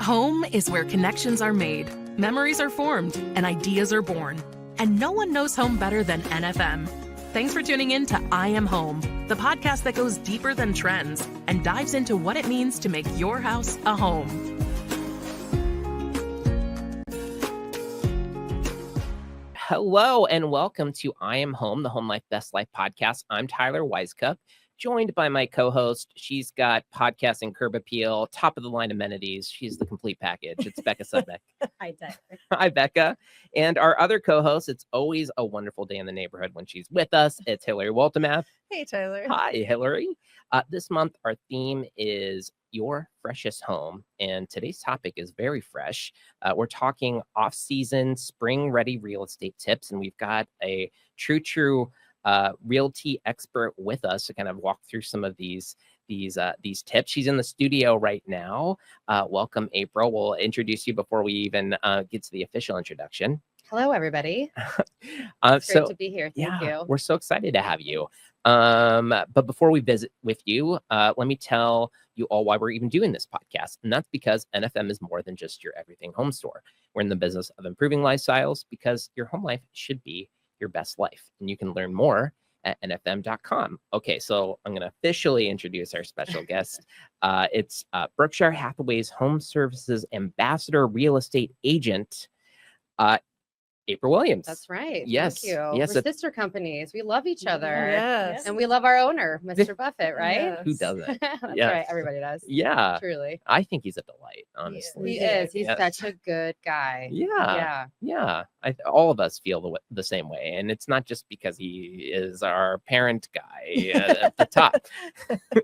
Home is where connections are made, memories are formed, and ideas are born. And no one knows home better than NFM. Thanks for tuning in to I Am Home, the podcast that goes deeper than trends and dives into what it means to make your house a home. Hello and welcome to I Am Home, the Home Life Best Life podcast. I'm Tyler Wisecup, joined by my co-host. She's got podcasting curb appeal, top of the line amenities. She's the complete package. It's Becca Sudbeck. Hi, Tyler. Hi, Becca. And our other co-host, it's always a wonderful day in the neighborhood when she's with us. It's Hillary Waltemath. Hey, Tyler. Hi, Hillary. This month, our theme is your freshest home. And today's topic is very fresh. We're talking off-season, spring-ready real estate tips. And we've got a true realty expert with us to kind of walk through some of these tips. She's in the studio right now. Welcome, April. We'll introduce you before we even get to the official introduction. Hello, everybody. It's great to be here. Thank you. We're so excited to have you. But before we visit with you, let me tell you all why we're even doing this podcast. And that's because NFM is more than just your everything home store. We're in the business of improving lifestyles because your home life should be your best life. And you can learn more at nfm.com. Okay, so I'm going to officially introduce our special guest. It's Berkshire Hathaway's Home Services Ambassador Real Estate Agent, April Williams. That's right. Yes. Thank you. Yes. We're sister companies. We love each other. Yes. And we love our owner, Mr. Buffett, right? Yes. Who doesn't? That's Yes. right. Everybody does. Yeah. Truly. I think he's a delight, honestly. He is. He's Yes. such a good guy. Yeah. Yeah. All of us feel the same way, and it's not just because he is our parent guy at the top.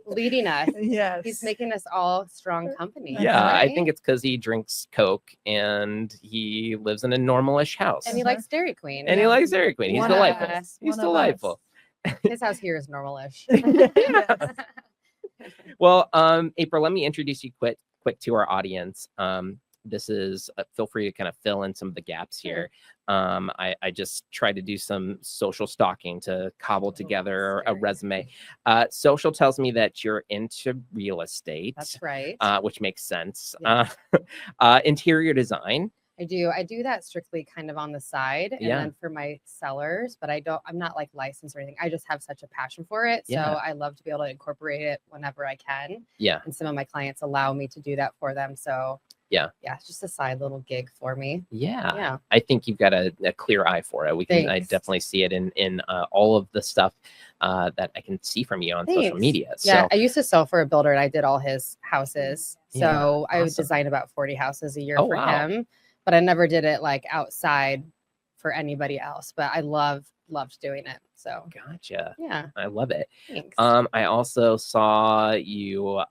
Leading us. Yes. He's making us all strong company. Yeah, I right? think it's because he drinks Coke and he lives in a normalish house, And he likes Dairy Queen. And he likes Dairy Queen. He's One of delightful. us. He's One of delightful. His house here is normalish. Well, April, let me introduce you quick to our audience. This is feel free to kind of fill in some of the gaps here. I just tried to do some social stalking to cobble together a resume. Social tells me that you're into real estate. That's right. Which makes sense. Yes. Interior design. I do that strictly kind of on the side and Yeah. then for my sellers, but I'm not like licensed or anything. I just have such a passion for it. Yeah. So I love to be able to incorporate it whenever I can. Yeah. And some of my clients allow me to do that for them. So yeah, it's just a side little gig for me. Yeah. Yeah. I think you've got a clear eye for it. I Thanks. definitely see it in all of the stuff that I can see from you on social Thanks. media. Yeah. So I used to sell for a builder and I did all his houses. So Yeah, I would awesome. design about 40 houses a year Oh, for wow. him, but I never did it like outside for anybody else, but I loved doing it. So gotcha. yeah, I love it. thanks. I also saw you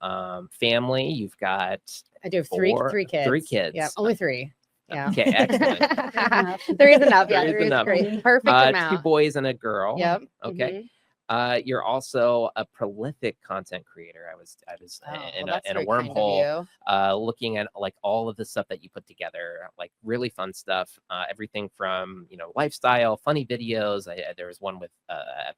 family. You've got I do have three kids. 3 kids. Yeah, only 3. Yeah. Okay, excellent. 3 is enough. Yeah, 3 is 3 is enough. great. Perfect 2 amount. boys and a girl. Yep. Okay. You're also a prolific content creator. I was in a wormhole looking at like all of the stuff that you put together, like really fun stuff. Everything from lifestyle, funny videos. There was one with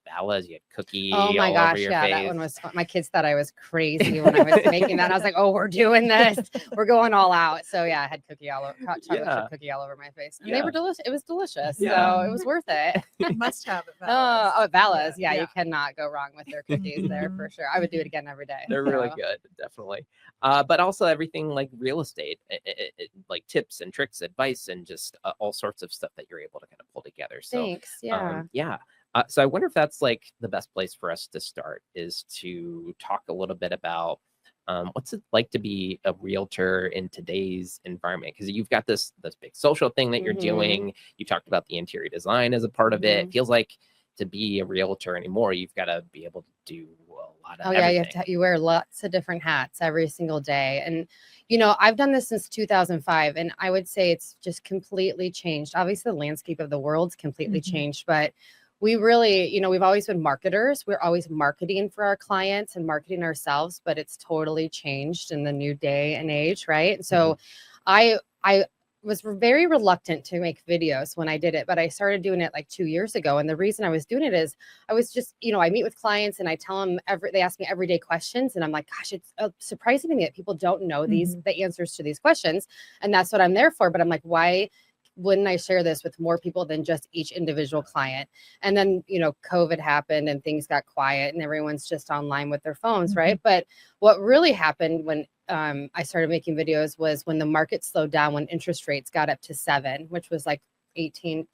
Bella's. You had cookie. Oh my all gosh, over your yeah, face. that one was fun. My kids thought I was crazy when I was making that. I was like, "Oh, we're doing this. We're going all out." So yeah, I had cookie all over, hot chocolate chip cookie all over my face, and they were delicious. It was delicious, Yeah. so it was worth it. Must have it. At Bella's, yeah, Yeah. you cannot go wrong with their cookies there for sure. I would do it again every day. They're really So, good, definitely. But also everything like real estate, like tips and tricks, advice, and just all sorts of stuff that you're able to kind of pull together. So Thanks. Yeah. yeah. So I wonder if that's like the best place for us to start is to talk a little bit about what's it like to be a realtor in today's environment? Because you've got this big social thing that you're Mhm. doing. You talked about the interior design as a part of it. It feels like to be a realtor anymore, you've got to be able to do a lot of Oh yeah, everything. you wear lots of different hats every single day. And I've done this since 2005 and I would say it's just completely changed. Obviously the landscape of the world's completely changed, but we really, we've always been marketers. We're always marketing for our clients and marketing ourselves, but it's totally changed in the new day and age, right? So I was very reluctant to make videos when I did it, but I started doing it like 2 years ago. And the reason I was doing it is I was just, I meet with clients and I tell them they ask me everyday questions. And I'm like, gosh, it's surprising to me that people don't know the answers to these questions. And that's what I'm there for. But I'm like, why wouldn't I share this with more people than just each individual client? And then, COVID happened and things got quiet and everyone's just online with their phones, right? But what really happened when I started making videos was when the market slowed down, when interest rates got up to 7, which was like 2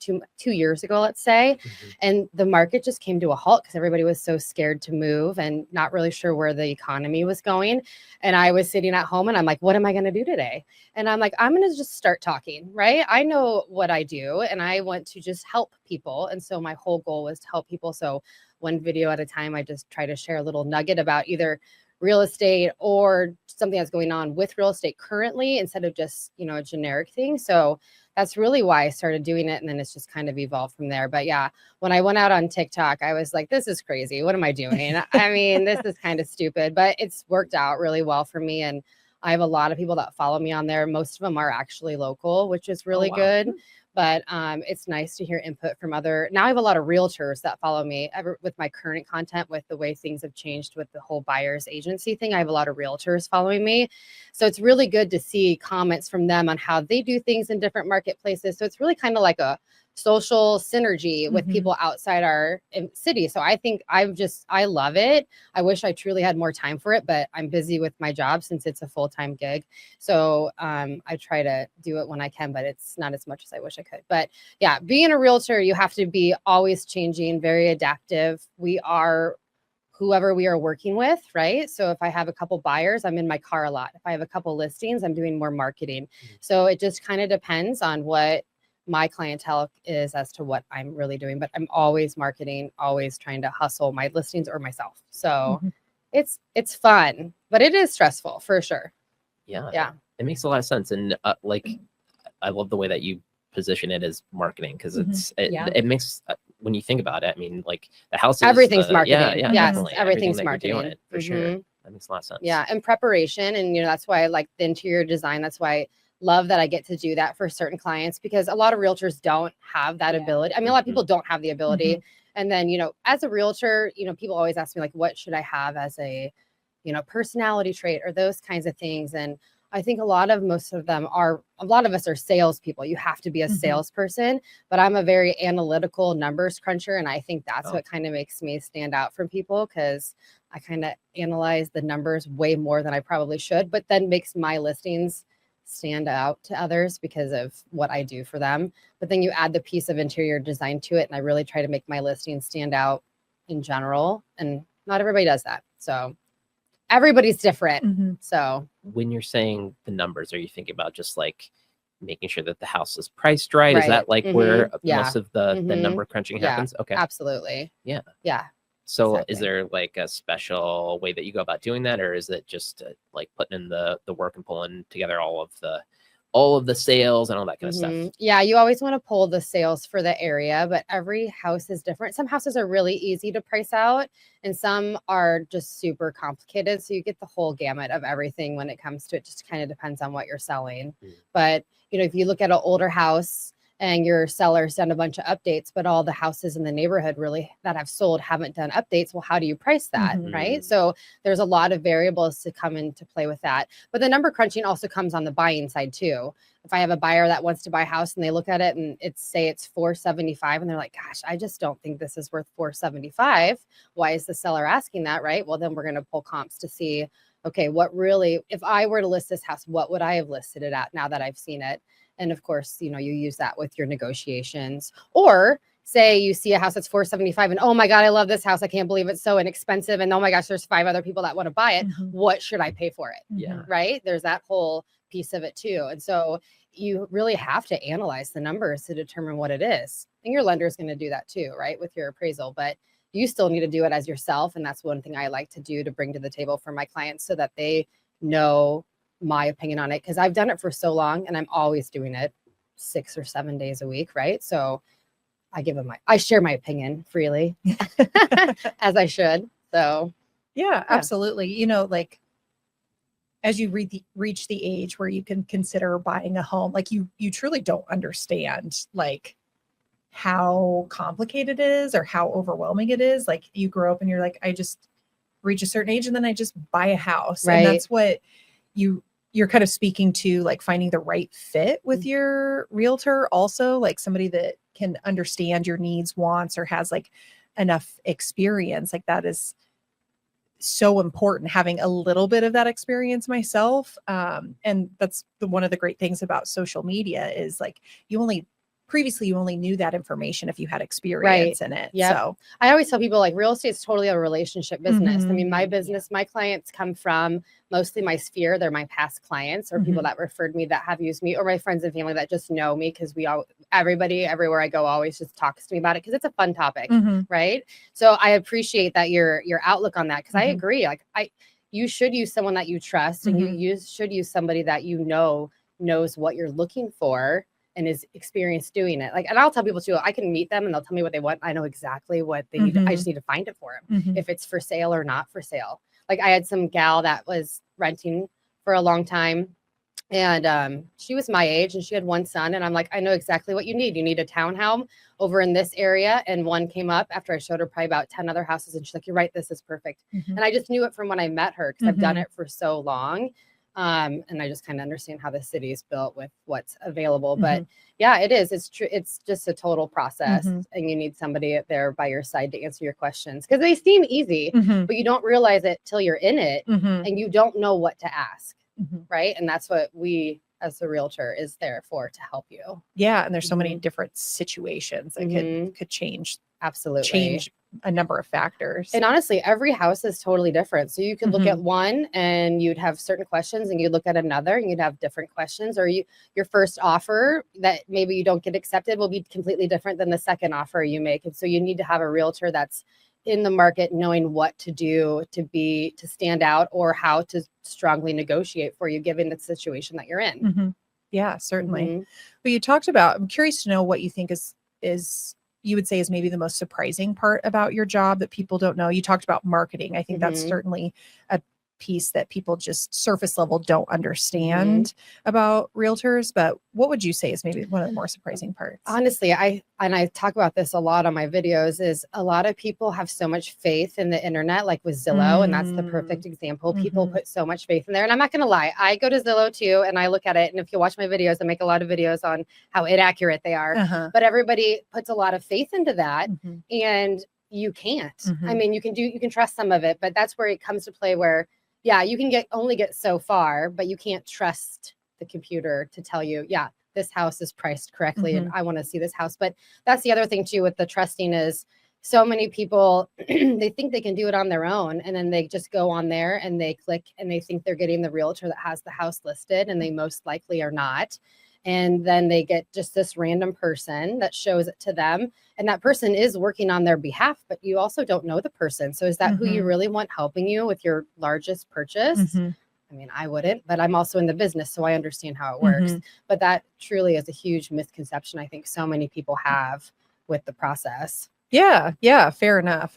years ago, let's say. And the market just came to a halt because everybody was so scared to move and not really sure where the economy was going. And I was sitting at home and I'm like, what am I going to do today? And I'm like, I'm going to just start talking, right? I know what I do and I want to just help people. And so my whole goal was to help people. So one video at a time, I just try to share a little nugget about either real estate or something that's going on with real estate currently instead of just, a generic thing. So that's really why I started doing it. And then it's just kind of evolved from there. But yeah, when I went out on TikTok, I was like, this is crazy. What am I doing? I mean, this is kind of stupid, but it's worked out really well for me. And I have a lot of people that follow me on there. Most of them are actually local, which is really good. But it's nice to hear input from now I have a lot of realtors that follow me with my current content, with the way things have changed with the whole buyer's agency thing. I have a lot of realtors following me. So it's really good to see comments from them on how they do things in different marketplaces. So it's really kind of like a social synergy with people outside our city. So I think I love it. I wish I truly had more time for it, but I'm busy with my job since it's a full-time gig. So I try to do it when I can, but it's not as much as I wish I could. But yeah, being a realtor, you have to be always changing, very adaptive. We are whoever we are working with, right? So if I have a couple buyers, I'm in my car a lot. If I have a couple listings, I'm doing more marketing. So it just kind of depends on what my clientele is as to what I'm really doing, but I'm always marketing, always trying to hustle my listings or myself. So it's fun, but it is stressful for sure. Yeah. It makes a lot of sense. And I love the way that you position it as marketing because it makes when you think about it, I mean, like the house, everything's marketing. Yeah, yes, definitely. Everything's marketing for sure. That makes a lot of sense. Yeah, and preparation, and that's why I like the interior design. That's why I love that I get to do that for certain clients because a lot of realtors don't have that ability. I mean, a lot of people don't have the ability. And then, as a realtor, people always ask me like, what should I have as a, personality trait or those kinds of things. And I think a lot of us are salespeople. You have to be a salesperson, but I'm a very analytical numbers cruncher. And I think that's what kind of makes me stand out from people because I kind of analyze the numbers way more than I probably should, but then makes my listings stand out to others because of what I do for them. But then you add the piece of interior design to it. And I really try to make my listings stand out in general. And not everybody does that. So everybody's different. So when you're saying the numbers, are you thinking about just like making sure that the house is priced right? Is that like where most of the number crunching happens? Okay. Absolutely. Yeah. So Is there like a special way that you go about doing that, or is it just like putting in the work and pulling together all of the sales and all that kind of stuff? Yeah, you always want to pull the sales for the area, but every house is different. Some houses are really easy to price out, and some are just super complicated. So you get the whole gamut of everything when it comes to it. Just kind of depends on what you're selling. But if you look at an older house and your seller's done a bunch of updates, but all the houses in the neighborhood really that have sold haven't done updates. Well, how do you price that, right? So there's a lot of variables to come into play with that. But the number crunching also comes on the buying side too. If I have a buyer that wants to buy a house and they look at it and it's $475 and they're like, gosh, I just don't think this is worth $475. Why is the seller asking that, right? Well, then we're going to pull comps to see, okay, if I were to list this house, what would I have listed it at now that I've seen it? And of course, you use that with your negotiations. Or say you see a house that's $475 and, oh my God, I love this house. I can't believe it's so inexpensive. And oh my gosh, there's 5 other people that want to buy it. What should I pay for it? Yeah. Right? There's that whole piece of it too. And so you really have to analyze the numbers to determine what it is. And your lender is going to do that too, right? With your appraisal, but you still need to do it as yourself. And that's one thing I like to do to bring to the table for my clients so that they know my opinion on it. Cause I've done it for so long and I'm always doing it 6 or 7 days a week. Right. So I share my opinion freely as I should. So yeah, absolutely. as you reach the age where you can consider buying a home, like you truly don't understand like how complicated it is or how overwhelming it is. Like you grow up and you're like, I just reach a certain age and then I just buy a house. Right. And that's what you're kind of speaking to, like finding the right fit with your realtor, also like somebody that can understand your needs, wants, or has like enough experience. Like that is so important, having a little bit of that experience myself. And that's one of the great things about social media is like previously you only knew that information if you had experience in it. Yep. So I always tell people like real estate is totally a relationship business. I Mhm. mean, my business, my clients come from mostly my sphere. They're my past clients or people that referred me that have used me, or my friends and family that just know me because everybody everywhere I go always just talks to me about it because it's a fun topic, Mhm. right? So I appreciate that your outlook on that because I Mhm. agree. Like you should use someone that you trust, and Mhm. you should use somebody that you know knows what you're looking for and is experienced doing it. Like, and I'll tell people too, I can meet them and they'll tell me what they want. I know exactly what they need. I just need to find it for them. Mhm. If it's for sale or not for sale. Like I had some gal that was renting for a long time and she was my age and she had one son. And I'm like, I know exactly what you need. You need a townhome over in this area. And one came up after I showed her probably about 10 other houses. And she's like, you're right, this is perfect. Mhm. And I just knew it from when I met her because I've done Mhm. it for so long. And I just kind of understand how the city is built with what's available. But yeah, it is. It's true. It's just a total process. Mhm. And you need somebody there by your side to answer your questions because they seem easy, Mhm. but you don't realize it till you're in it Mhm. and you don't know what to ask. Mhm. Right. And that's what we as a realtor is there for, to help you. Yeah, and there's so many different situations that could change Absolutely. a number of factors. And honestly, every house is totally different. So you could look at one and you'd have certain questions, and you'd look at another and you'd have different questions, or your first offer that maybe you don't get accepted will be completely different than the second offer you make. And so you need to have a realtor that's in the market, knowing what to do to stand out, or how to strongly negotiate for you given the situation that you're in. Yeah, certainly. But you talked about, I'm curious to know what you think is you would say is maybe the most surprising part about your job that people don't know. You talked about marketing. I think that's certainly a piece that people just surface level don't understand about realtors. But what would you say is maybe one of the more surprising parts? Honestly, I talk about this a lot on my videos, is a lot of people have so much faith in the internet, like with Zillow, and that's the perfect example. People put so much faith in there. And I'm not going to lie, I go to Zillow too, and I look at it. And if you watch my videos, I make a lot of videos on how inaccurate they are. But everybody puts a lot of faith into that. And you can't. I mean, you can trust some of it, but that's where it comes to play where, yeah, you can only get so far, but you can't trust the computer to tell you, yeah, this house is priced correctly and I want to see this house. But that's the other thing too with the trusting is so many people, they think they can do it on their own. And then they just go on there and they click and they think they're getting the realtor that has the house listed, and they most likely are not. And then they get just this random person that shows it to them. And that person is working on their behalf, but you also don't know the person. So is that who you really want helping you with your largest purchase? I mean, I wouldn't, but I'm also in the business, so I understand how it works. But that truly is a huge misconception I think so many people have with the process. Yeah, fair enough.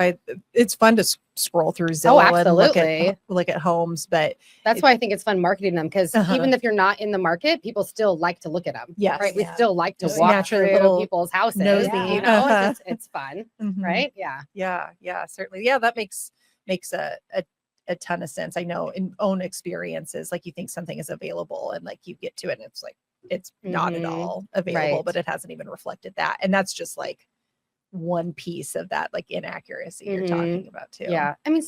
It's fun to scroll through Zillow and look at homes, but that's why I think it's fun marketing them, because even if you're not in the market, people still like to look at them. Yes, right. We still like to just walk through people's houses. Nosy. You know, it's fun, right? Yeah, certainly. Yeah, that makes a ton of sense. I know in own experiences, like you think something is available and like you get to it and it's like it's not at all available, but it hasn't even reflected that. And that's just like one piece of that like inaccuracy you're talking about too. Yeah. I mean,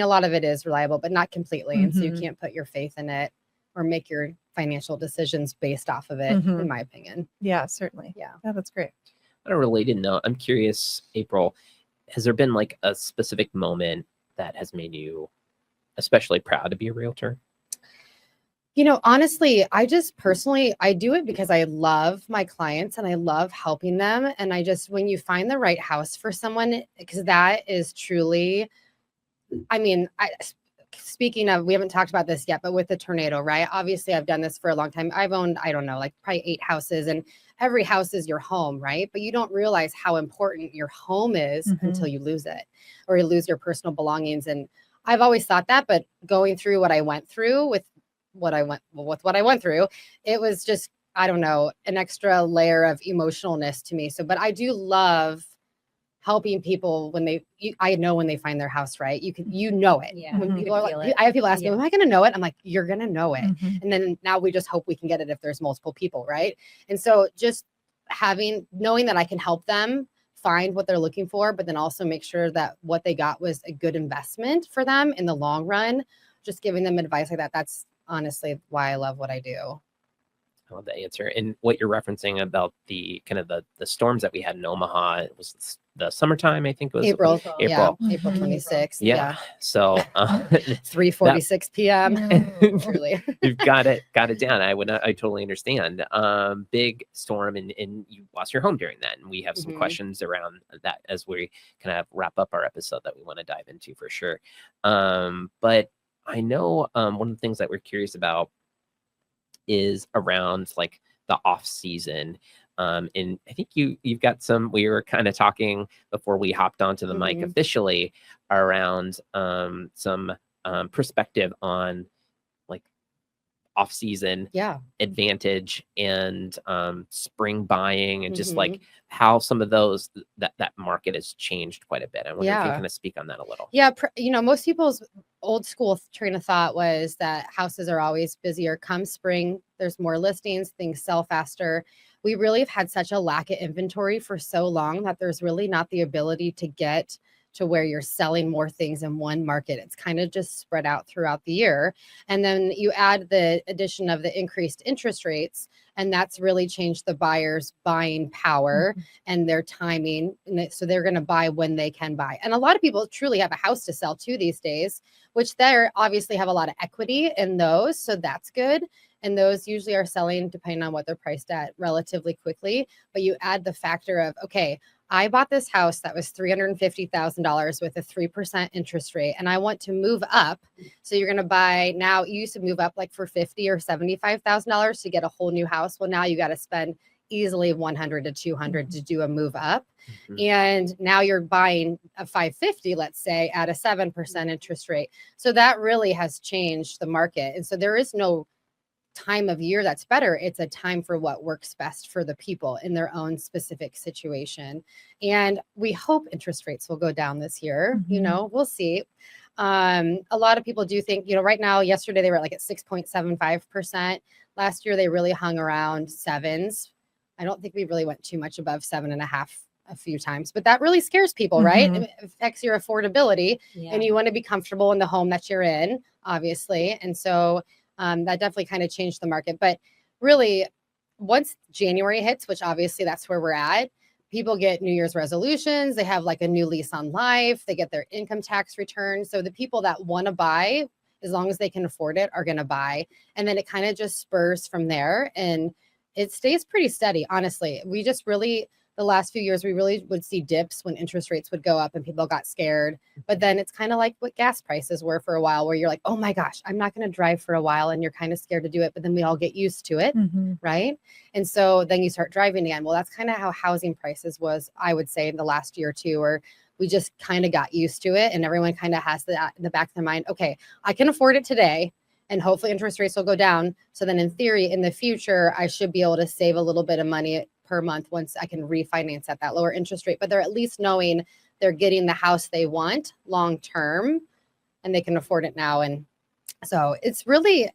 a lot of it is reliable, but not completely. And so you can't put your faith in it or make your financial decisions based off of it, in my opinion. Yeah, certainly. Yeah, that's great. On a related note, I'm curious, April, has there been like a specific moment that has made you especially proud to be a realtor? You know, honestly, I do it because I love my clients and I love helping them. And when you find the right house for someone, because that is truly, I mean, speaking of, we haven't talked about this yet, but with the tornado, right? Obviously, I've done this for a long time. I've owned, I don't know, like probably 8 houses, and every house is your home, right? But you don't realize how important your home is until you lose it, or you lose your personal belongings. And I've always thought that, but going through what I went through with what I went through, it was just, I don't know, an extra layer of emotionalness to me. So, but I do love helping people when I know when they find their house, right? You know it. Yeah. When You people can are feel like, it. I have people ask me, Yeah. am I going to know it? I'm like, you're going to know it. Mhm. And then now we just hope we can get it if there's multiple people, right? And so just knowing that I can help them find what they're looking for, but then also make sure that what they got was a good investment for them in the long run, just giving them advice like that. That's honestly why I love what I do. I love that answer. And what you're referencing about the kind of the storms that we had in Omaha, it was the summertime, I think it was April. April. Yeah. Mhm. April 26th. Yeah. So 3:46 p.m. Truly. you've got it down. I totally understand. Big storm and you lost your home during that. And we have some Mhm. questions around that as we kind of wrap up our episode that we want to dive into for sure. But I know one of the things that we're curious about is around like the off season. And I think you've got we were kind of talking before we hopped onto the mic Mhm. officially around some perspective on like off season Yeah. advantage and spring buying and just like Mhm. how some of those that market has changed quite a bit. I wonder if you Yeah. kind of speak on that a little. Yeah. Most people's old school train of thought was that houses are always busier. Come spring, there's more listings, things sell faster. We really have had such a lack of inventory for so long that there's really not the ability to get to where you're selling more things in one market. It's kind of just spread out throughout the year. And then you add the addition of the increased interest rates, and that's really changed the buyer's buying power and their timing. So they're going to buy when they can buy. And a lot of people truly have a house to sell too these days, which they obviously have a lot of equity in those. So that's good. And those usually are selling, depending on what they're priced at, relatively quickly. But you add the factor of, okay, I bought this house that was $350,000 with a 3% interest rate, and I want to move up. So you're going to buy now. You used to move up like for $50,000 or $75,000 to get a whole new house. Well, now you got to spend easily $100,000 to $200,000 to do a move up. Mhm. And now you're buying a 550, let's say, at a 7% interest rate. So that really has changed the market. And so there is no time of year that's better. It's a time for what works best for the people in their own specific situation. And we hope interest rates will go down this year. We'll see. A lot of people do think, right now, yesterday they were like at 6.75%. Last year they really hung around sevens. I don't think we really went too much above 7.5 a few times, but that really scares people, right? It affects your affordability, and you want to be comfortable in the home that you're in, obviously. And so that definitely kind of changed the market. But really, once January hits, which obviously that's where we're at, people get New Year's resolutions. They have like a new lease on life. They get their income tax return. So the people that want to buy, as long as they can afford it, are going to buy. And then it kind of just spurs from there. And it stays pretty steady, honestly. We just really, the last few years, we really would see dips when interest rates would go up and people got scared. But then it's kind of like what gas prices were for a while, where you're like, oh my gosh, I'm not going to drive for a while. And you're kind of scared to do it. But then we all get used to it. Right. And so then you start driving again. Well, that's kind of how housing prices was, I would say, in the last year or two, where we just kind of got used to it. And everyone kind of has that in the back of their mind. Okay, I can afford it today, and hopefully interest rates will go down. So then in theory, in the future, I should be able to save a little bit of money per month once I can refinance at that lower interest rate. But they're at least knowing they're getting the house they want long term, and they can afford it now. And so it's really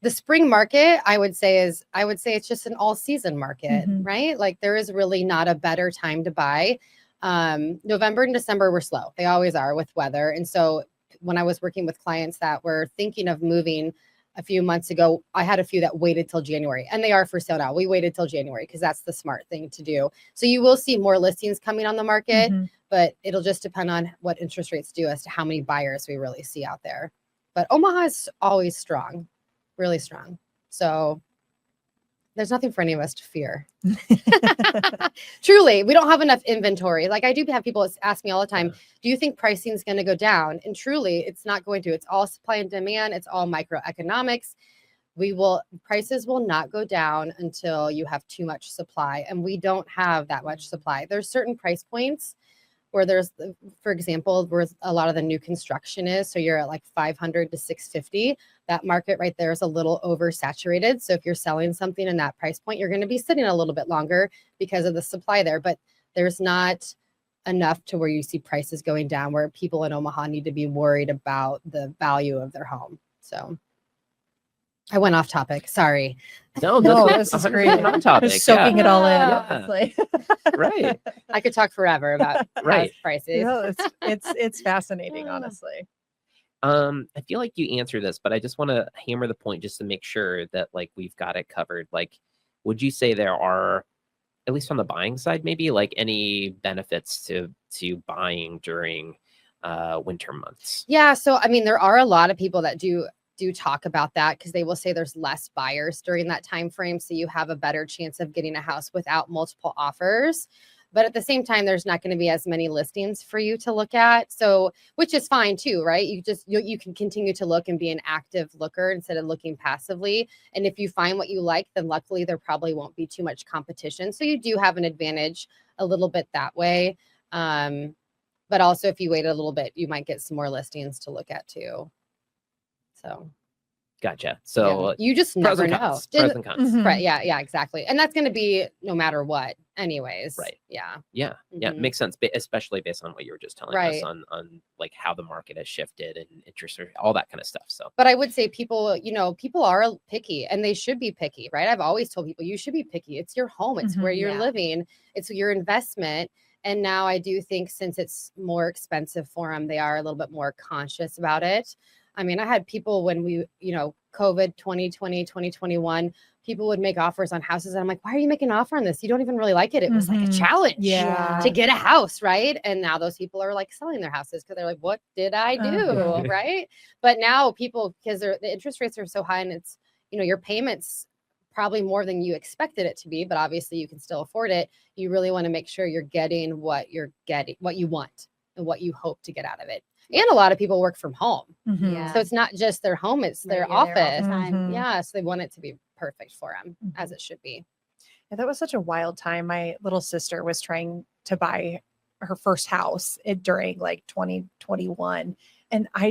the spring market, I would say it's just an all season market, right? Like there is really not a better time to buy. November and December were slow. They always are with weather. And so when I was working with clients that were thinking of moving a few months ago, I had a few that waited till January, and they are for sale now. We waited till January because that's the smart thing to do. So you will see more listings coming on the market, but it'll just depend on what interest rates do as to how many buyers we really see out there. But Omaha is always strong, really strong. So there's nothing for any of us to fear. Truly, we don't have enough inventory. Like I do have people ask me all the time, do you think pricing is going to go down? And truly, it's not going to. It's all supply and demand. It's all microeconomics. Prices will not go down until you have too much supply. And we don't have that much supply. There's certain price points where there's, for example, where a lot of the new construction is. So you're at like 500 to 650. That market right there is a little oversaturated. So if you're selling something in that price point, you're going to be sitting a little bit longer because of the supply there. But there's not enough to where you see prices going down, where people in Omaha need to be worried about the value of their home. So I went off topic. Sorry. No, This is 100% great. on topic. Just soaking it all in. Yeah. Honestly. Right. I could talk forever about Right. house prices. Yeah, it's fascinating, honestly. I feel like you answered this, but I just want to hammer the point just to make sure that like we've got it covered. Like, would you say there are, at least on the buying side, maybe like any benefits to buying during winter months? Yeah. So, I mean, there are a lot of people that do talk about that, because they will say there's less buyers during that time frame. So you have a better chance of getting a house without multiple offers. But at the same time, there's not going to be as many listings for you to look at. So, which is fine too, right? You can continue to look and be an active looker instead of looking passively. And if you find what you like, then luckily there probably won't be too much competition. So you do have an advantage a little bit that way. But also if you wait a little bit, you might get some more listings to look at too. So Gotcha. So you just pros never and know. cons. Pros and cons. Mhm. Right. Yeah, exactly. And that's going to be no matter what anyways. Right. Yeah. Yeah. Yeah. Mhm. Makes sense, especially based on what you were just telling us Right. on like how the market has shifted and interest rate, all that kind of stuff. So But I would say people are picky, and they should be picky, right? I've always told people you should be picky. It's your home. It's where you're Yeah. living. It's your investment. And now I do think since it's more expensive for them, they are a little bit more conscious about it. I mean, I had people when we, COVID 2020, 2021, people would make offers on houses. And I'm like, why are you making an offer on this? You don't even really like it. It was like a Mhm. challenge Yeah. to get a house, right? And now those people are like selling their houses because they're like, what did I do? Uh-huh. Right. But now people, because the interest rates are so high, and it's, your payments probably more than you expected it to be, but obviously you can still afford it. You really want to make sure you're getting what you want and what you hope to get out of it. And a lot of people work from home. Mhm. Yeah. So it's not just their home, it's Right, their you're there all the office. time. Mhm. Yeah. So they want it to be perfect for them, Mhm. as it should be. Yeah, that was such a wild time. My little sister was trying to buy her first house during like 2021. And I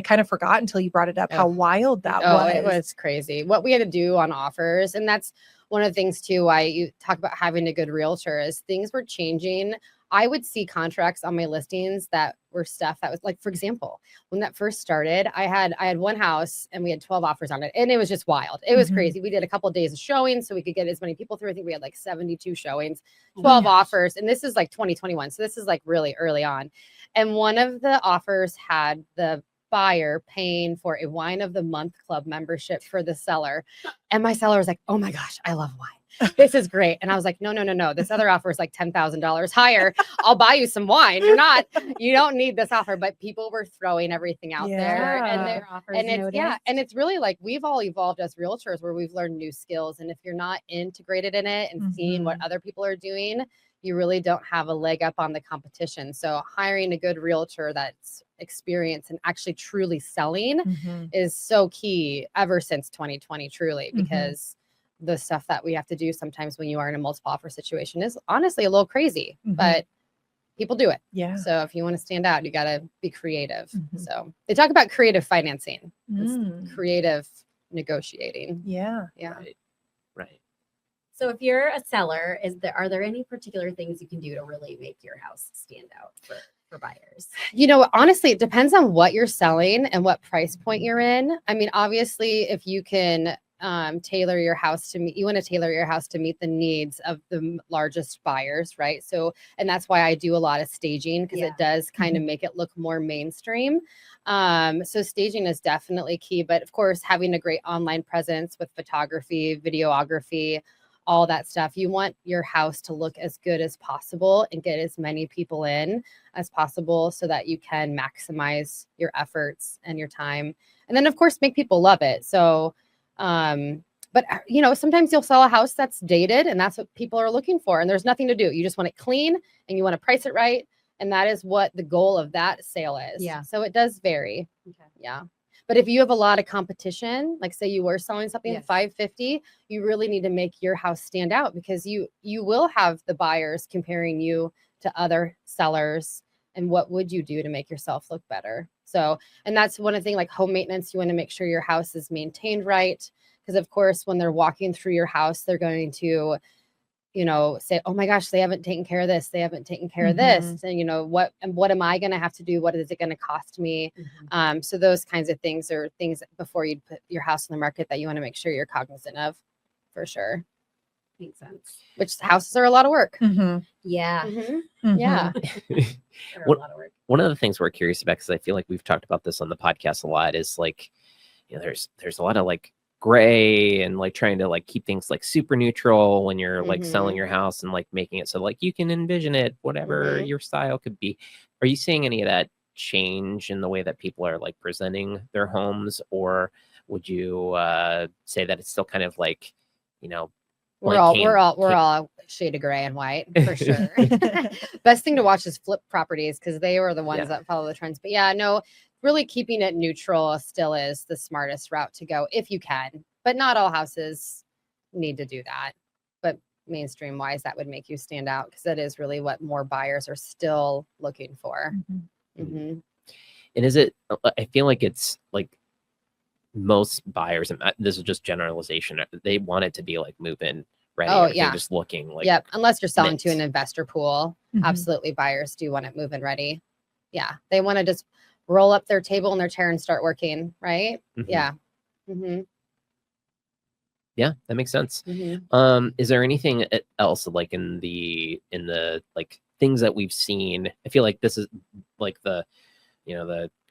kind of forgot until you brought it up how Ugh. wild that Oh, was. it was crazy what we had to do on offers. And that's one of the things too, why you talk about having a good realtor, is things were changing. I would see contracts on my listings that were stuff that was like, for example, when that first started, I had one house and we had 12 offers on it, and it was just wild. It was Mhm. crazy. We did a couple of days of showings so we could get as many people through. I think we had like 72 showings, Oh 12 my gosh. offers. And this is like 2021. So this is like really early on. And one of the offers had the buyer paying for a wine of the month club membership for the seller. And my seller was like, oh my gosh, I love wine. This is great. And I was like, no. This other offer is like $10,000 higher. I'll buy you some wine. You don't need this offer. But people were throwing everything out there. Yeah. And Their offers and it's noticed. and it's really like we've all evolved as realtors, where we've learned new skills. And if you're not integrated in it and seeing what other people are doing, you really don't have a leg up on the competition. So hiring a good realtor that's experienced and actually truly selling Mhm. is so key ever since 2020, truly, Mhm. because the stuff that we have to do sometimes when you are in a multiple offer situation is honestly a little crazy, Mhm. but people do it. Yeah. So if you want to stand out, you got to be creative. Mhm. So they talk about creative financing, Mm. creative negotiating. Yeah. Yeah. right. So if you're a seller, are there any particular things you can do to really make your house stand out for buyers? Honestly, it depends on what you're selling and what price point you're in. I mean, obviously, if you can tailor your house to meet, you want to tailor your house to meet the needs of the largest buyers, right? So, and that's why I do a lot of staging, because Yeah. it does kind of make it look more mainstream. So staging is definitely key, but of course, having a great online presence with photography, videography, all that stuff. You want your house to look as good as possible and get as many people in as possible so that you can maximize your efforts and your time. And then of course, make people love it. So, but sometimes you'll sell a house that's dated and that's what people are looking for. And there's nothing to do. You just want it clean and you want to price it right. And that is what the goal of that sale is. Yeah. So it does vary. Okay. Yeah. But if you have a lot of competition, like say you were selling something Yes. at 550, you really need to make your house stand out, because you will have the buyers comparing you to other sellers, and what would you do to make yourself look better. So, and that's one of the things, like home maintenance, you want to make sure your house is maintained right, because of course when they're walking through your house, they're going to, you know, say, oh my gosh, they haven't taken care of this, they haven't taken care of this, and you know, what am I going to have to do, what is it going to cost me? So those kinds of things are things before you put your house on the market that you want to make sure you're cognizant of, for sure. Makes sense. Which houses are a lot of work. Yeah. Yeah. They're a lot of work. One of the things we're curious about, because I feel like we've talked about this on the podcast a lot, is like, you know, there's a lot of like gray and like trying to like keep things like super neutral when you're like selling your house and like making it so like you can envision it, whatever your style could be. Are you seeing any of that change in the way that people are like presenting their homes, or would you say that it's still kind of like, you know, We're all a shade of gray and white for sure. Best thing to watch is flip properties, because they were the ones that follow the trends. But yeah, no, really keeping it neutral still is the smartest route to go if you can. But not all houses need to do that. But mainstream wise, that would make you stand out, because that is really what more buyers are still looking for. And is it? I feel like it's like most buyers, and this is just generalization, they want it to be like move-in ready. Oh yeah, just looking like unless you're selling to an investor pool, absolutely, buyers do want it move-in ready. Yeah, they want to just roll up their table and their chair and start working, right? Yeah. Yeah, that makes sense. Is there anything else like in the like things that we've seen? I feel like this is like the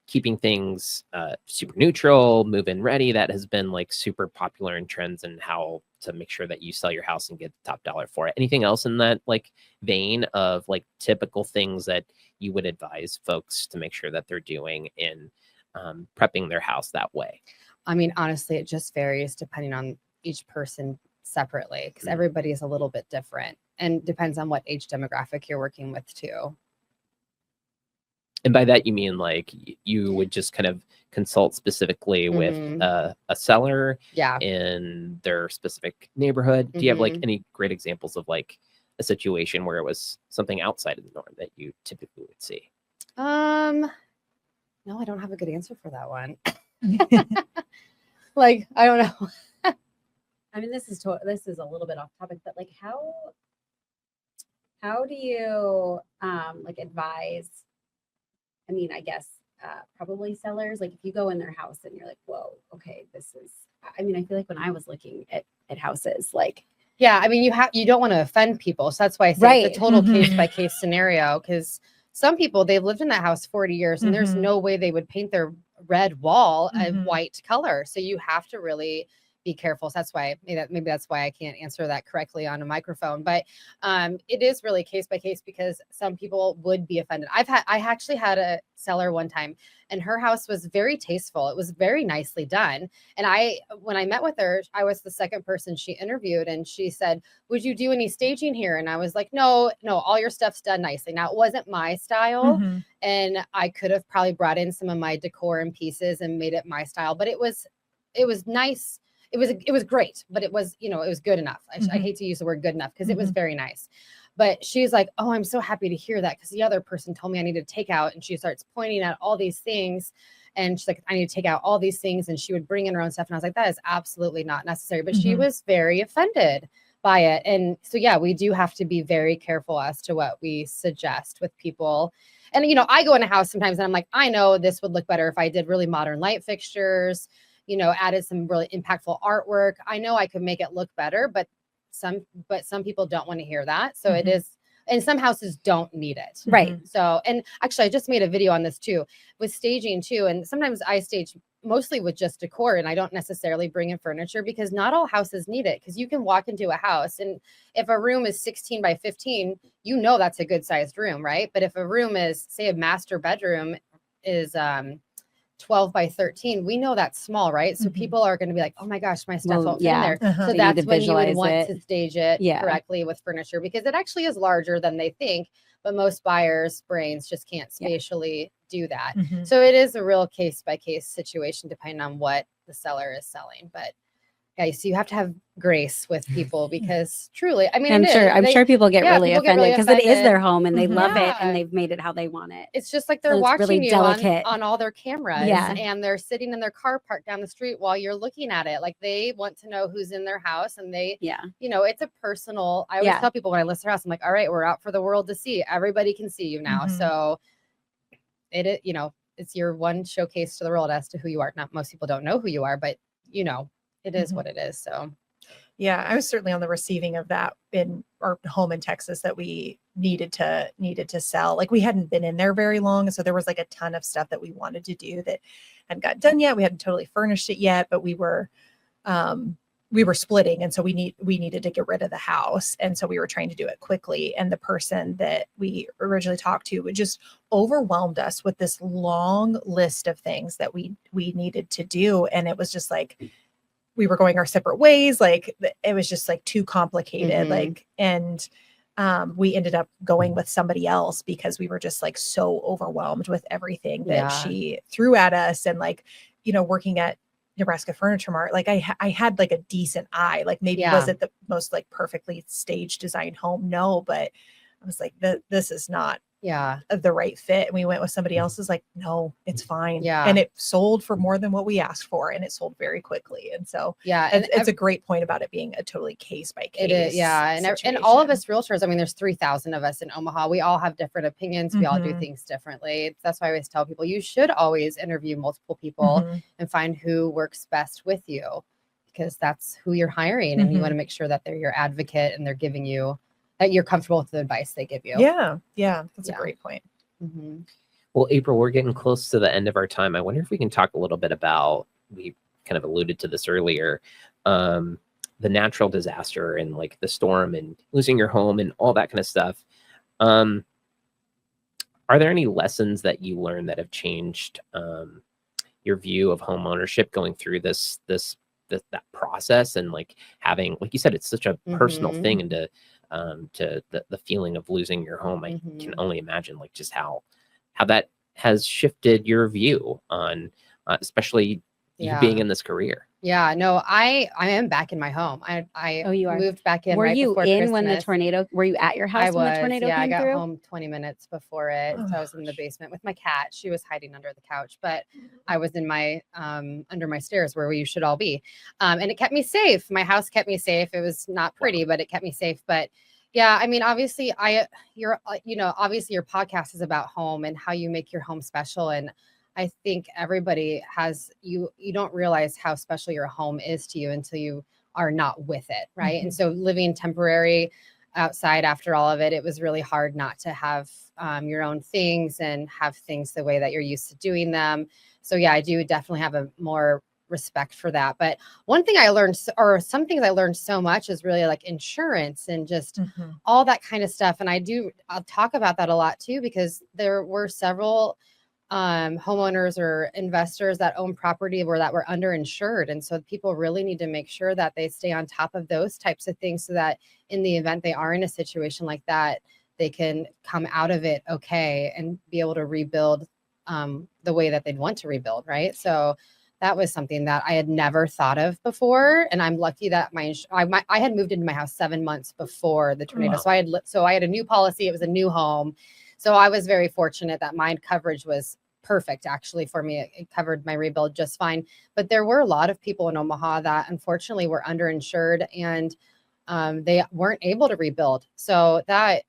keeping things super neutral, move-in ready, that has been like super popular in trends, and how to make sure that you sell your house and get the top dollar for it. Anything else in that like vein of like typical things that you would advise folks to make sure that they're doing in prepping their house that way? I mean, honestly, it just varies depending on each person separately, because everybody is a little bit different, and depends on what age demographic you're working with too. And by that, you mean like you would just kind of consult specifically with a seller in their specific neighborhood. Do you have like any great examples of like a situation where it was something outside of the norm that you typically would see? No, I don't have a good answer for that one. Like, I don't know. I mean, this is a little bit off topic, but like how do you like advise? I mean, I guess probably sellers, like if you go in their house and you're like, whoa, okay, I mean, I feel like when I was looking at houses, like, yeah, I mean, you don't want to offend people. So that's why I say it's a total case by case scenario, because some people, they've lived in that house 40 years and there's no way they would paint their red wall a white color. So you have to really be careful. So that's why maybe that's why I can't answer that correctly on a microphone. But it is really case by case, because some people would be offended. I actually had a seller one time, and her house was very tasteful. It was very nicely done. And when I met with her, I was the second person she interviewed, and she said, "Would you do any staging here?" And I was like, "No, all your stuff's done nicely." Now, it wasn't my style, and I could have probably brought in some of my decor and pieces and made it my style, but it was nice. It was great, but it was, it was good enough. I hate to use the word good enough, because it was very nice. But she's like, "Oh, I'm so happy to hear that, because the other person told me I needed to take out," and she starts pointing at all these things. And she's like, "I need to take out all these things." And she would bring in her own stuff. And I was like, that is absolutely not necessary. But she was very offended by it. And so, yeah, we do have to be very careful as to what we suggest with people. And, I go in a house sometimes and I'm like, I know this would look better if I did really modern light fixtures, added some really impactful artwork. I know I could make it look better, but some people don't want to hear that. So it is, and some houses don't need it. Right. So, and actually I just made a video on this too, with staging too. And sometimes I stage mostly with just decor, and I don't necessarily bring in furniture, because not all houses need it. Because you can walk into a house, and if a room is 16 by 15, that's a good sized room, right? But if a room is, say, a master bedroom is 12 by 13, we know that's small, right? So people are going to be like, "Oh my gosh, my stuff won't fit in there." So that's when you would want to stage it correctly with furniture, because it actually is larger than they think, but most buyers' brains just can't spatially do that. So it is a real case by case situation depending on what the seller is selling. But Yeah, so you have to have grace with people because truly, I mean, I'm sure people get really people get offended because it is offended. their home and they love it Yeah. and they've made it how they want it. It's just like they're So it's watching really you delicate. on all their cameras, Yeah. and they're sitting in their car parked down the street while you're looking at it. Like they want to know who's in their house, and they, Yeah. you know, it's a personal. I always Yeah. tell people when I list their house, I'm like, all right, we're out for the world to see. Everybody can see you now, Mhm. so it, you know, it's your one showcase to the world as to who you are. Not most people don't know who you are, but you know, it is Mhm. what it is. So. Yeah, I was certainly on the receiving of that in our home in Texas that we needed to sell. Like we hadn't been in there very long, so there was like a ton of stuff that we wanted to do that hadn't got done yet. We hadn't totally furnished it yet, but we were splitting, and so we needed to get rid of the house, and so we were trying to do it quickly. And the person that we originally talked to would just overwhelmed us with this long list of things that we needed to do, and it was just like we were going our separate ways. Like it was just like too complicated. Mhm. Like, and we ended up going with somebody else because we were just like so overwhelmed with everything that Yeah. she threw at us. And like, you know, working at Nebraska Furniture Mart, like I had like a decent eye. Like maybe Yeah. was it the most like perfectly staged designed home? No, but I was like, this is not Yeah. the right fit. And we went with somebody else is like, no, it's fine. Yeah. And it sold for more than what we asked for, and it sold very quickly. And so Yeah. it's a great point about it being a totally case by case. It is, yeah. And all of us realtors, I mean, there's 3,000 of us in Omaha. We all have different opinions. We all do Mhm. things differently. That's why I always tell people you should always interview multiple people Mhm. and find who works best with you, because that's who you're hiring. And you Mhm. want to make sure that they're your advocate and they're giving you that you're comfortable with the advice they give you. Yeah. That's Yeah. a great point. Mhm. Well, April, we're getting close to the end of our time. I wonder if we can talk a little bit about, we kind of alluded to this earlier, the natural disaster and like the storm and losing your home and all that kind of stuff. Are there any lessons that you learned that have changed your view of home ownership going through that process, and like having, like you said, it's such a personal Mhm. thing, and to the feeling of losing your home, I Mhm. can only imagine like just how that has shifted your view on especially you being Yeah. in this career. Yeah, no, I am back in my home. Oh, you are? moved back in Were right you before in when the Christmas. tornado? Were you at your house I when the was, tornado yeah, I came got through? home 20 minutes before it. So I was in the Gosh. basement with my cat. She was hiding under the couch, but I was in my under my stairs where you should all be. And it kept me safe. My house kept me safe. It was not pretty, but it kept me safe. But yeah, I mean, obviously obviously your podcast is about home and how you make your home special. And I think everybody has, you don't realize how special your home is to you until you are not with it, right? And so living temporary outside after all of it, it was really hard not to have your own things and have things the way that you're used to doing them. So yeah, I do definitely have a more respect for that. But one thing I learned, or some things I learned so much, is really like insurance and just Mhm. all that kind of stuff. And I'll talk about that a lot too, because there were several homeowners or investors that own property that were underinsured. And so people really need to make sure that they stay on top of those types of things so that in the event they are in a situation like that, they can come out of it okay and be able to rebuild the way that they'd want to rebuild, right? So that was something that I had never thought of before, and I'm lucky that I had moved into my house 7 months before the tornado. Wow. So I had a new policy. It was a new home, so I was very fortunate that my coverage was perfect actually for me. It covered my rebuild just fine. But there were a lot of people in Omaha that unfortunately were underinsured, and they weren't able to rebuild. So that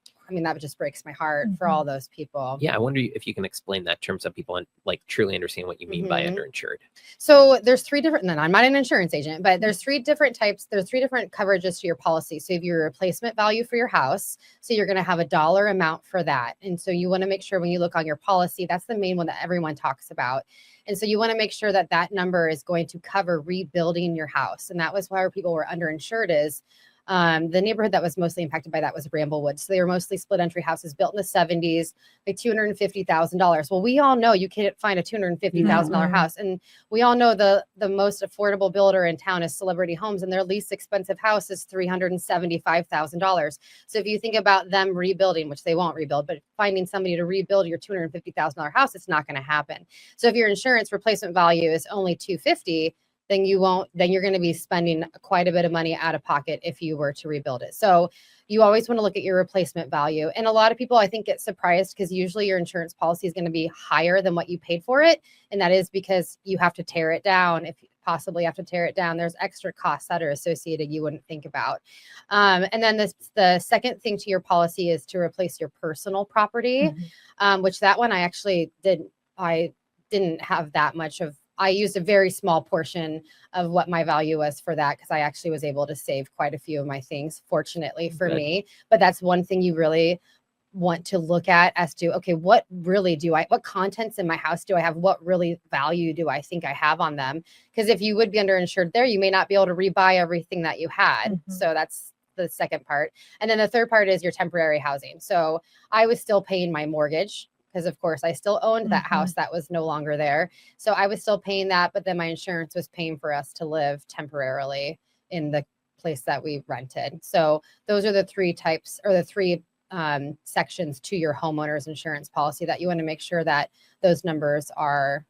just breaks my heart for all those people. Yeah, I wonder if you can explain that in terms of people like truly understand what you mean by underinsured. So there's three different, no, I'm not an insurance agent, but there's three different types. There's three different coverages to your policy. So if your replacement value for your house, so you're going to have a dollar amount for that. And so you want to make sure when you look on your policy, that's the main one that everyone talks about. And so you want to make sure that that number is going to cover rebuilding your house. And that was why people were underinsured is the neighborhood that was mostly impacted by that was Bramblewood. So they were mostly split entry houses built in the 70s, like $250,000. Well, we all know you can't find a $250,000 house. And we all know the most affordable builder in town is Celebrity Homes, and their least expensive house is $375,000. So if you think about them rebuilding, which they won't rebuild, but finding somebody to rebuild your $250,000 house, it's not going to happen. So if your insurance replacement value is only $250,000, then you're going to be spending quite a bit of money out of pocket if you were to rebuild it. So you always want to look at your replacement value. And a lot of people, I think, get surprised because usually your insurance policy is going to be higher than what you paid for it. And that is because you have to tear it down. If you possibly have to tear it down, there's extra costs that are associated you wouldn't think about. And then the second thing to your policy is to replace your personal property, which that one I actually didn't have that much of. I used a very small portion of what my value was for that because I actually was able to save quite a few of my things, fortunately for me. But that's one thing you really want to look at as to, okay, what contents in my house do I have? What really value do I think I have on them? Because if you would be underinsured there, you may not be able to rebuy everything that you had. So that's the second part. And then the third part is your temporary housing. So I was still paying my mortgage, because of course I still owned that house that was no longer there. So I was still paying that, but then my insurance was paying for us to live temporarily in the place that we rented. So those are the three types, or the three sections to your homeowner's insurance policy that you want to make sure that those numbers are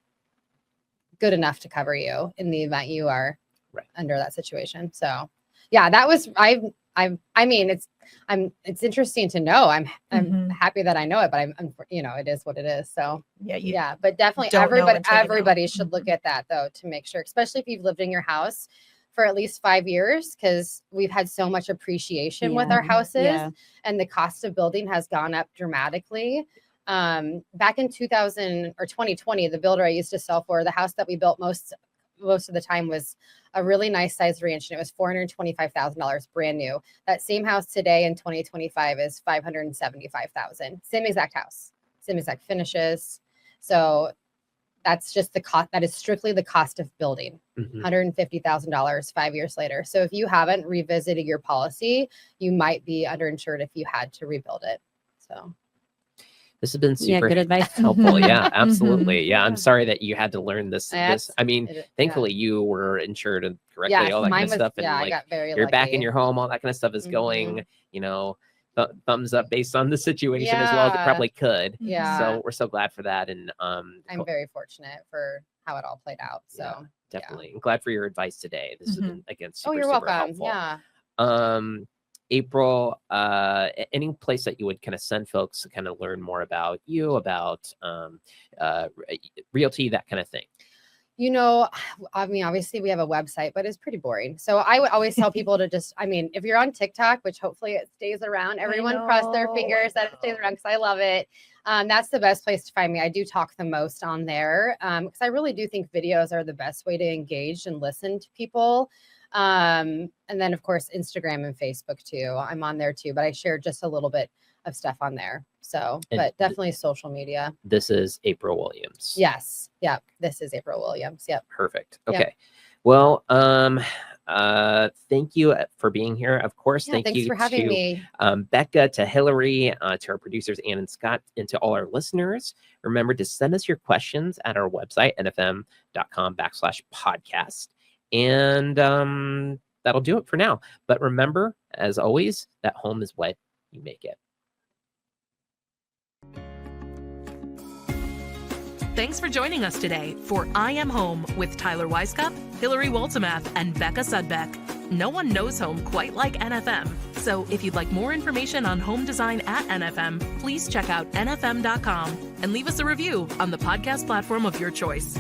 good enough to cover you in the event you are under that situation. So yeah, that was, it's interesting to know. I'm happy that I know it, but I'm it is what it is. So but definitely everybody should look at that though, to make sure, especially if you've lived in your house for at least 5 years, because we've had so much appreciation with our houses and the cost of building has gone up dramatically. Back in 2020, the builder I used to sell for, the house that we built most of the time was a really nice sized ranch, and it was $425,000 brand new. That same house today in 2025 is $575,000. Same exact house, same exact finishes. So that's just the cost. That is strictly the cost of building. $150,000 5 years later. So if you haven't revisited your policy, you might be underinsured if you had to rebuild it. So this has been super good advice. helpful. Yeah, absolutely. Yeah, I'm sorry that you had to learn this. I mean, it, thankfully you were insured correctly, all that kind of stuff. And I got very you're lucky. back in your home, all that kind of stuff is going, thumbs up based on the situation as well as it probably could. Yeah. So we're so glad for that. And I'm very fortunate for how it all played out. So definitely. I'm glad for your advice today. This has been, again, super, you're welcome. helpful. Yeah. April, any place that you would kind of send folks to kind of learn more about you, about realty, that kind of thing? I mean, obviously we have a website, but it's pretty boring. So I would always tell people to if you're on TikTok, which hopefully it stays around, everyone cross their fingers that it stays around because I love it. That's the best place to find me. I do talk the most on there because I really do think videos are the best way to engage and listen to people. And then of course, Instagram and Facebook too. I'm on there too, but I share just a little bit of stuff on there. So, but definitely social media. This is April Williams. Yes. Yep. This is April Williams. Yep. Perfect. Okay. Yep. Well, thank you for being here. Of course, thanks you for having me. Becca, to Hillary, to our producers, Ann and Scott, and to all our listeners. Remember to send us your questions at our website, nfm.com/podcast. And that'll do it for now. But remember, as always, that home is what you make it. Thanks for joining us today for I Am Home with Tyler Weisskopf, Hillary Woltemath, and Becca Sudbeck. No one knows home quite like NFM. So if you'd like more information on home design at NFM, please check out nfm.com and leave us a review on the podcast platform of your choice.